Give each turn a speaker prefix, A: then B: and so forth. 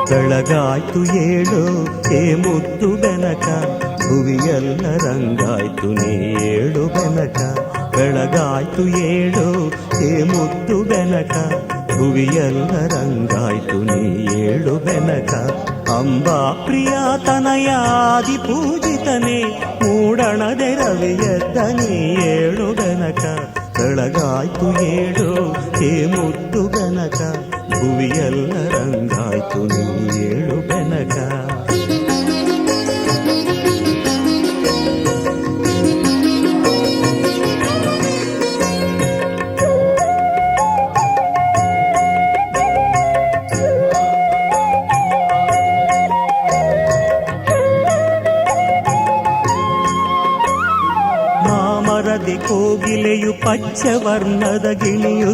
A: ಬೆಳಗಾಯ್ತು ಏಳು ಏ ಮುದ್ದು ಬೆನಕ, ಭುವಿಯೆಲ್ಲ ರಂಗಾಯ್ತು ನೀ ಏಳು ಬೆನಕ. ಬೆಳಗಾಯ್ತು ಏಳು ಏ ಮುದ್ದು ಬೆನಕ, ಭುವಿಯೆಲ್ಲ ರಂಗಾಯ್ತು ನೀ ಏಳು ಬೆನಕ. ಅಂಬಾ ಪ್ರಿಯ ತನಯಾದಿ ಪೂಜಿತನೇ, ಮೂಡಣದೆ ರವಿಯದ್ದ ನೀ ಏಳು ಬೆನಕ. ಬೆಳಗಾಯ್ತು ಏಳು ಏ ಮುದ್ದು ಬೆನಕ, ಭುವಿಯೆಲ್ಲ ರಂಗಾಯ್ತು ನೀ ಏಳು ಬೆನಕ. ಮಾಮರದಿ ಕೋಗಿಲೆಯು ಪಚ್ಚವರ್ಣದ ಗಿಣಿಯು